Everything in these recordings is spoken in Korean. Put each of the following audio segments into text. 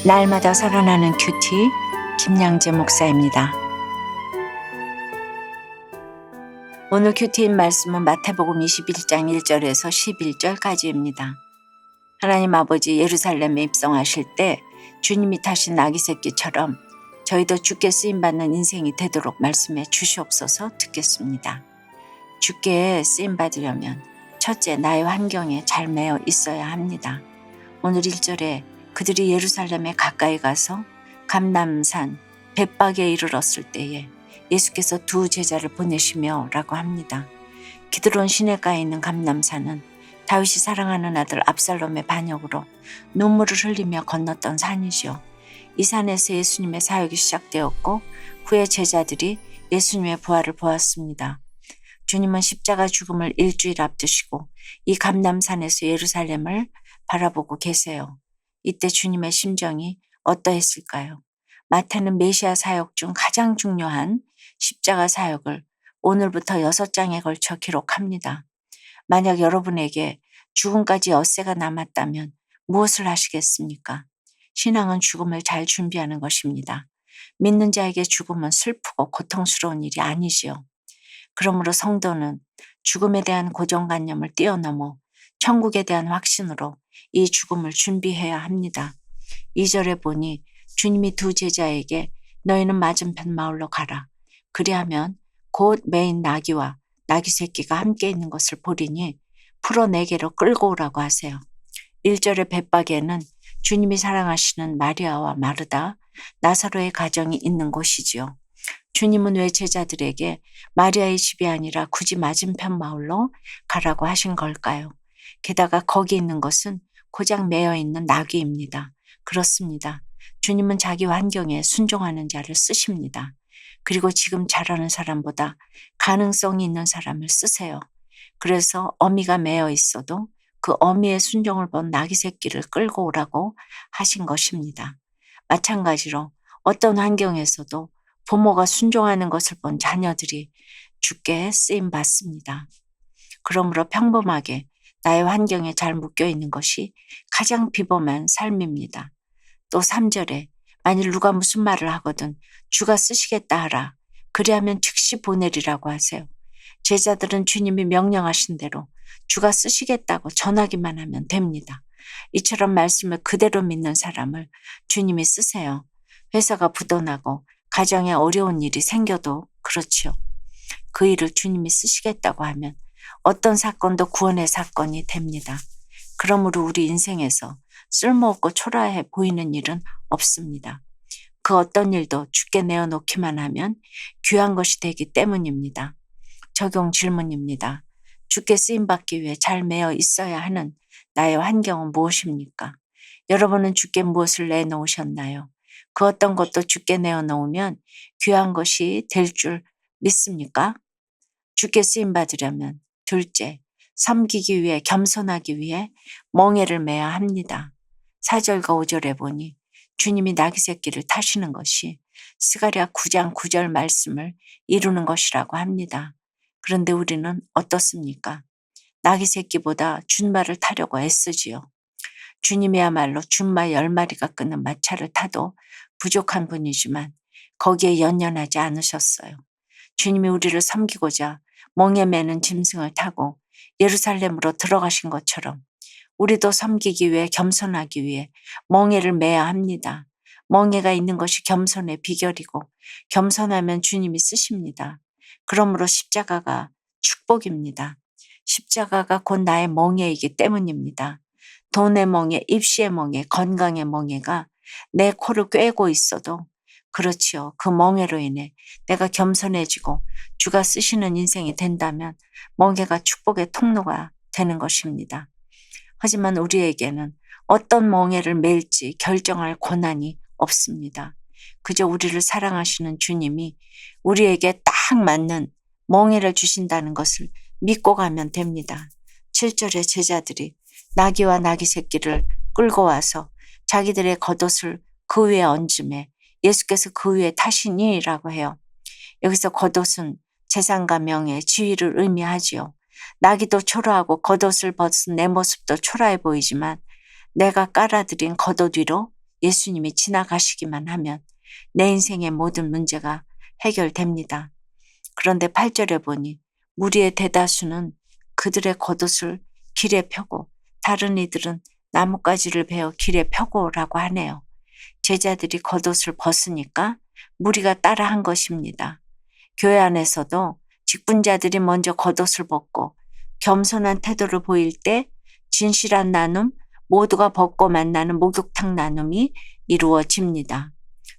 날마다 살아나는 큐티 김양재 목사입니다. 오늘 큐티인 말씀은 마태복음 21장 1절에서 11절까지입니다. 하나님 아버지 예루살렘에 입성하실 때 주님이 타신 아기 새끼처럼 저희도 주께 쓰임받는 인생이 되도록 말씀해 주시옵소서. 듣겠습니다. 주께 쓰임받으려면 첫째, 나의 환경에 잘 매여 있어야 합니다. 오늘 1절에 그들이 예루살렘에 가까이 가서 감람산 벳박에 이르렀을 때에 예수께서 두 제자를 보내시며 라고 합니다. 기드론 시내가에 있는 감람산은 다윗이 사랑하는 아들 압살롬의 반역으로 눈물을 흘리며 건넜던 산이죠. 이 산에서 예수님의 사역이 시작되었고 후에 제자들이 예수님의 부활을 보았습니다. 주님은 십자가 죽음을 일주일 앞두시고 이 감람산에서 예루살렘을 바라보고 계세요. 이때 주님의 심정이 어떠했을까요? 마태는 메시아 사역 중 가장 중요한 십자가 사역을 오늘부터 6장에 걸쳐 기록합니다. 만약 여러분에게 죽음까지 엿새가 남았다면 무엇을 하시겠습니까? 신앙은 죽음을 잘 준비하는 것입니다. 믿는 자에게 죽음은 슬프고 고통스러운 일이 아니지요. 그러므로 성도는 죽음에 대한 고정관념을 뛰어넘어 천국에 대한 확신으로 이 죽음을 준비해야 합니다. 2절에 보니 주님이 두 제자에게 너희는 맞은편 마을로 가라. 그리하면 곧 매인 나귀와 나귀 새끼가 함께 있는 것을 보리니 풀어 내게로 끌고 오라고 하세요. 1절의 벳박에는 주님이 사랑하시는 마리아와 마르다, 나사로의 가정이 있는 곳이지요. 주님은 왜 제자들에게 마리아의 집이 아니라 굳이 맞은편 마을로 가라고 하신 걸까요? 게다가 거기 있는 것은 고작 매여 있는 나귀입니다. 그렇습니다. 주님은 자기 환경에 순종하는 자를 쓰십니다. 그리고 지금 잘하는 사람보다 가능성이 있는 사람을 쓰세요. 그래서 어미가 매여 있어도 그 어미의 순종을 본 나귀 새끼를 끌고 오라고 하신 것입니다. 마찬가지로 어떤 환경에서도 부모가 순종하는 것을 본 자녀들이 주께 쓰임받습니다. 그러므로 평범하게 나의 환경에 잘 묶여있는 것이 가장 비범한 삶입니다. 또 3절에 만일 누가 무슨 말을 하거든 주가 쓰시겠다 하라. 그리하면 즉시 보내리라고 하세요. 제자들은 주님이 명령하신 대로 주가 쓰시겠다고 전하기만 하면 됩니다. 이처럼 말씀을 그대로 믿는 사람을 주님이 쓰세요. 회사가 부도나고 가정에 어려운 일이 생겨도 그렇지요. 그 일을 주님이 쓰시겠다고 하면 어떤 사건도 구원의 사건이 됩니다. 그러므로 우리 인생에서 쓸모없고 초라해 보이는 일은 없습니다. 그 어떤 일도 주께 내어놓기만 하면 귀한 것이 되기 때문입니다. 적용 질문입니다. 주께 쓰임받기 위해 잘 매여 있어야 하는 나의 환경은 무엇입니까? 여러분은 주께 무엇을 내놓으셨나요? 그 어떤 것도 주께 내어놓으면 귀한 것이 될 줄 믿습니까? 주께 쓰임받으려면 둘째, 섬기기 위해 겸손하기 위해 멍에를 매야 합니다. 4절과 5절에 보니 주님이 나귀 새끼를 타시는 것이 스가랴 9장 9절 말씀을 이루는 것이라고 합니다. 그런데 우리는 어떻습니까? 나귀 새끼보다 준마를 타려고 애쓰지요. 주님이야말로 준마 10마리가 끄는 마차를 타도 부족한 분이지만 거기에 연연하지 않으셨어요. 주님이 우리를 섬기고자 멍에 매는 짐승을 타고 예루살렘으로 들어가신 것처럼 우리도 섬기기 위해 겸손하기 위해 멍에를 매야 합니다. 멍에가 있는 것이 겸손의 비결이고 겸손하면 주님이 쓰십니다. 그러므로 십자가가 축복입니다. 십자가가 곧 나의 멍에이기 때문입니다. 돈의 멍에, 입시의 멍에, 건강의 멍에가 내 코를 꿰고 있어도 그렇지요. 그 멍에로 인해 내가 겸손해지고 주가 쓰시는 인생이 된다면 멍에가 축복의 통로가 되는 것입니다. 하지만 우리에게는 어떤 멍에를 맬지 결정할 권한이 없습니다. 그저 우리를 사랑하시는 주님이 우리에게 딱 맞는 멍에를 주신다는 것을 믿고 가면 됩니다. 7절의 제자들이 나귀와 나귀 새끼를 끌고 와서 자기들의 겉옷을 그 위에 얹음에 예수께서 그 위에 타시니라고 해요. 여기서 겉옷은 재산과 명예, 지위를 의미하지요. 나귀도 초라하고 겉옷을 벗은 내 모습도 초라해 보이지만 내가 깔아드린 겉옷 위로 예수님이 지나가시기만 하면 내 인생의 모든 문제가 해결됩니다. 그런데 8절에 보니 무리의 대다수는 그들의 겉옷을 길에 펴고 다른 이들은 나뭇가지를 베어 길에 펴고라고 하네요. 제자들이 겉옷을 벗으니까 무리가 따라한 것입니다. 교회 안에서도 직분자들이 먼저 겉옷을 벗고 겸손한 태도를 보일 때 진실한 나눔, 모두가 벗고 만나는 목욕탕 나눔이 이루어집니다.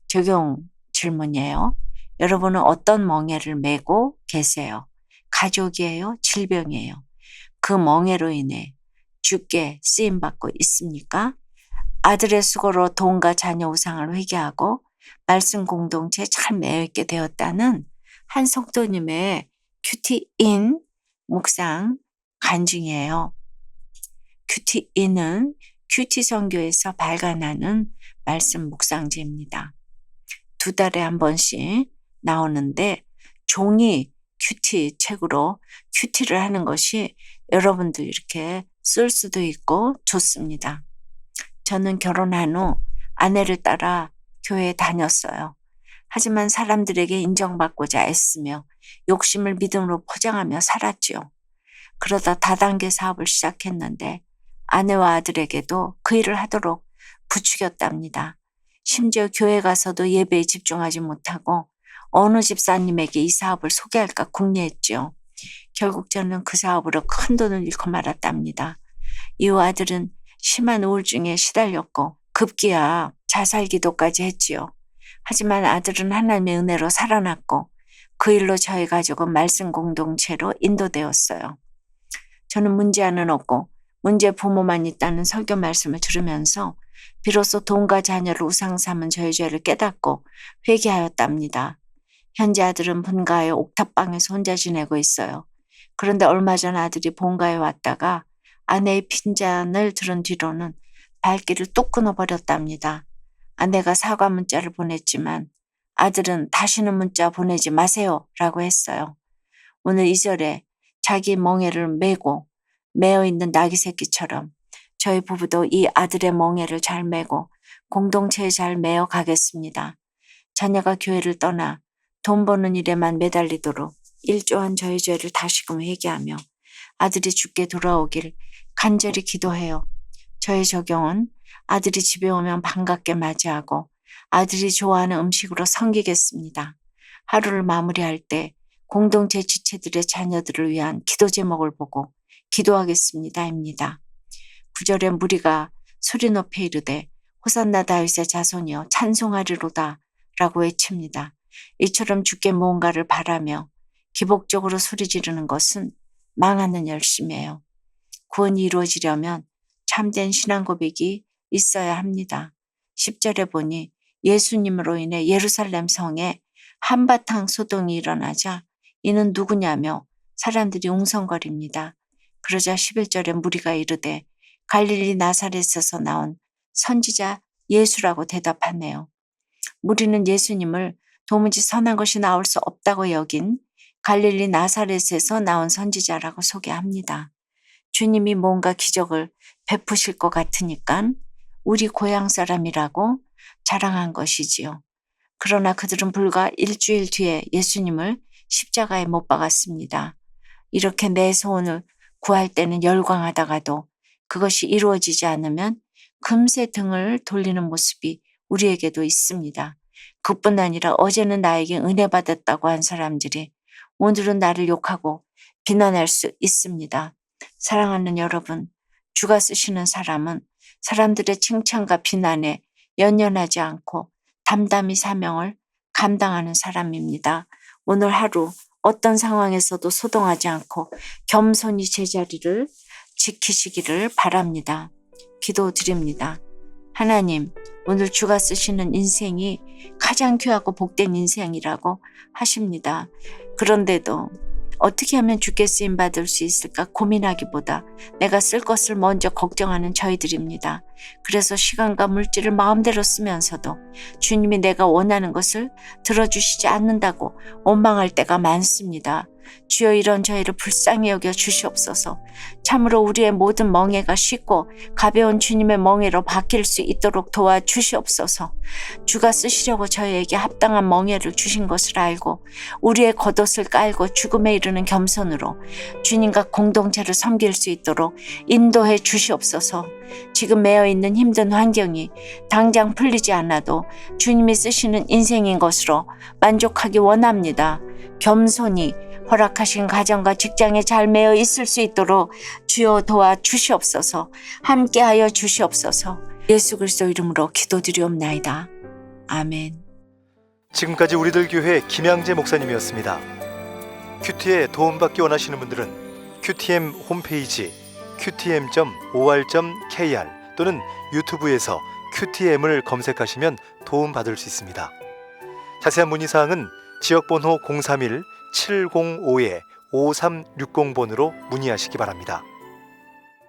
적용 질문이에요. 여러분은 어떤 멍에를 메고 계세요? 가족이에요? 질병이에요? 그 멍에로 인해 주께 쓰임받고 있습니까? 아들의 수고로 돈과 자녀 우상을 회개하고 말씀 공동체에 잘 매여있게 되었다는 한 성도님의 큐티인 묵상 간증이에요. 큐티인은 큐티 선교에서 발간하는 말씀 묵상지입니다. 2달에 한 번씩 나오는데 종이 큐티 책으로 큐티를 하는 것이 여러분도 이렇게 쓸 수도 있고 좋습니다. 저는 결혼한 후 아내를 따라 교회에 다녔어요. 하지만 사람들에게 인정받고자 애쓰며 욕심을 믿음으로 포장하며 살았죠. 그러다 다단계 사업을 시작했는데 아내와 아들에게도 그 일을 하도록 부추겼답니다. 심지어 교회 가서도 예배에 집중하지 못하고 어느 집사님에게 이 사업을 소개할까 궁리했죠. 결국 저는 그 사업으로 큰 돈을 잃고 말았답니다. 이후 아들은 심한 우울증에 시달렸고 급기야 자살기도까지 했지요. 하지만 아들은 하나님의 은혜로 살아났고 그 일로 저희 가족은 말씀 공동체로 인도되었어요. 저는 문제아는 없고 문제 부모만 있다는 설교 말씀을 들으면서 비로소 돈과 자녀를 우상 삼은 저의 죄를 깨닫고 회개하였답니다. 현재 아들은 본가에 옥탑방에서 혼자 지내고 있어요. 그런데 얼마 전 아들이 본가에 왔다가 아내의 핀잔을 들은 뒤로는 발길을 뚝 끊어버렸답니다. 아내가 사과 문자를 보냈지만 아들은 다시는 문자 보내지 마세요 라고 했어요. 오늘 2절에 자기 멍에를 메고 메어있는 나귀 새끼처럼 저희 부부도 이 아들의 멍에를 잘 메고 공동체에 잘 메어 가겠습니다. 자녀가 교회를 떠나 돈 버는 일에만 매달리도록 일조한 저희 죄를 다시금 회개하며 아들이 주께 돌아오길 간절히 기도해요. 저의 적용은 아들이 집에 오면 반갑게 맞이하고 아들이 좋아하는 음식으로 섬기겠습니다. 하루를 마무리할 때 공동체 지체들의 자녀들을 위한 기도 제목을 보고 기도하겠습니다입니다. 9절에 무리가 소리 높여 이르되 호산나 다윗의 자손이여 찬송하리로다 라고 외칩니다. 이처럼 주께 무언가를 바라며 기복적으로 소리 지르는 것은 망하는 열심이에요. 구원이 이루어지려면 참된 신앙 고백이 있어야 합니다. 10절에 보니 예수님으로 인해 예루살렘 성에 한바탕 소동이 일어나자 이는 누구냐며 사람들이 웅성거립니다. 그러자 11절에 무리가 이르되 갈릴리 나사렛에서 나온 선지자 예수라고 대답하네요. 무리는 예수님을 도무지 선한 것이 나올 수 없다고 여긴 갈릴리 나사렛에서 나온 선지자라고 소개합니다. 주님이 뭔가 기적을 베푸실 것 같으니까 우리 고향 사람이라고 자랑한 것이지요. 그러나 그들은 불과 일주일 뒤에 예수님을 십자가에 못 박았습니다. 이렇게 내 소원을 구할 때는 열광하다가도 그것이 이루어지지 않으면 금세 등을 돌리는 모습이 우리에게도 있습니다. 그뿐 아니라 어제는 나에게 은혜 받았다고 한 사람들이 오늘은 나를 욕하고 비난할 수 있습니다. 사랑하는 여러분, 주가 쓰시는 사람은 사람들의 칭찬과 비난에 연연하지 않고 담담히 사명을 감당하는 사람입니다. 오늘 하루 어떤 상황에서도 소동하지 않고 겸손히 제자리를 지키시기를 바랍니다. 기도드립니다. 하나님, 오늘 주가 쓰시는 인생이 가장 귀하고 복된 인생이라고 하십니다. 그런데도 어떻게 하면 주께 쓰임 받을 수 있을까 고민하기보다 내가 쓸 것을 먼저 걱정하는 저희들입니다. 그래서 시간과 물질을 마음대로 쓰면서도 주님이 내가 원하는 것을 들어주시지 않는다고 원망할 때가 많습니다. 주여 이런 저희를 불쌍히 여겨 주시옵소서. 참으로 우리의 모든 멍에가 쉽고 가벼운 주님의 멍에로 바뀔 수 있도록 도와주시옵소서. 주가 쓰시려고 저희에게 합당한 멍에를 주신 것을 알고 우리의 겉옷을 깔고 죽음에 이르는 겸손으로 주님과 공동체를 섬길 수 있도록 인도해 주시옵소서. 지금 매여 있는 힘든 환경이 당장 풀리지 않아도 주님이 쓰시는 인생인 것으로 만족하기 원합니다. 겸손히 허락하신 가정과 직장에 잘 매여 있을 수 있도록 주여 도와 주시옵소서. 함께하여 주시옵소서. 예수 그리스도 이름으로 기도드리옵나이다. 아멘. 지금까지 우리들 교회 김양재 목사님이었습니다. 큐티에 도움받기 원하시는 분들은 QTM 홈페이지 qtm.or.kr 또는 유튜브에서 QTM을 검색하시면 도움받을 수 있습니다. 자세한 문의사항은 지역번호 031-705-5360번으로 문의하시기 바랍니다.